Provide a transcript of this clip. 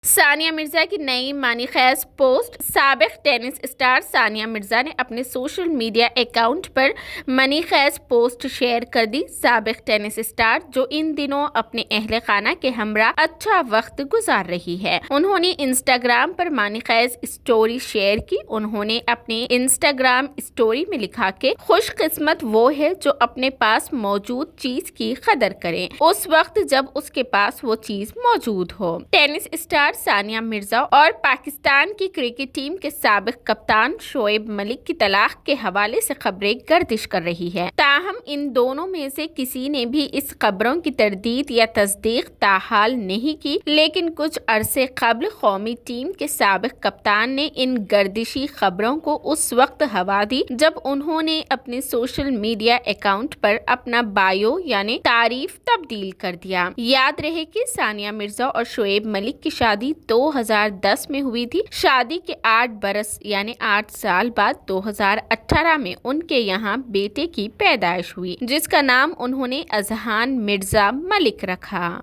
ثانیہ مرزا کی نئی معنی خیز پوسٹ۔ سابق ٹینس اسٹار ثانیہ مرزا نے اپنے سوشل میڈیا اکاؤنٹ پر منی خیز پوسٹ شیئر کر دی۔ سابق ٹینس اسٹار جو ان دنوں اپنے اہل خانہ کے ہمراہ اچھا وقت گزار رہی ہے، انہوں نے انسٹاگرام پر معنی خیز اسٹوری شیئر کی۔ انہوں نے اپنے انسٹاگرام اسٹوری میں لکھا کہ خوش قسمت وہ ہے جو اپنے پاس موجود چیز کی قدر کرے اس وقت جب اس کے پاس وہ چیز موجود ہو۔ ٹینس اسٹار ثانیہ مرزا اور پاکستان کی کرکٹ ٹیم کے سابق کپتان شعیب ملک کی طلاق کے حوالے سے خبریں گردش کر رہی ہیں، تاہم ان دونوں میں سے کسی نے بھی اس خبروں کی تردید یا تصدیق تاحال نہیں کی، لیکن کچھ عرصے قبل قومی ٹیم کے سابق کپتان نے ان گردشی خبروں کو اس وقت ہوا دی جب انہوں نے اپنے سوشل میڈیا اکاؤنٹ پر اپنا بایو یعنی تعریف تبدیل کر دیا۔ یاد رہے کہ ثانیہ مرزا اور شعیب ملک کی شادی 2010 میں ہوئی تھی۔ شادی کے 8 برس یعنی 8 سال بعد 2018 میں ان کے یہاں بیٹے کی پیدائش ہوئی، جس کا نام انہوں نے اذہان مرزا ملک رکھا۔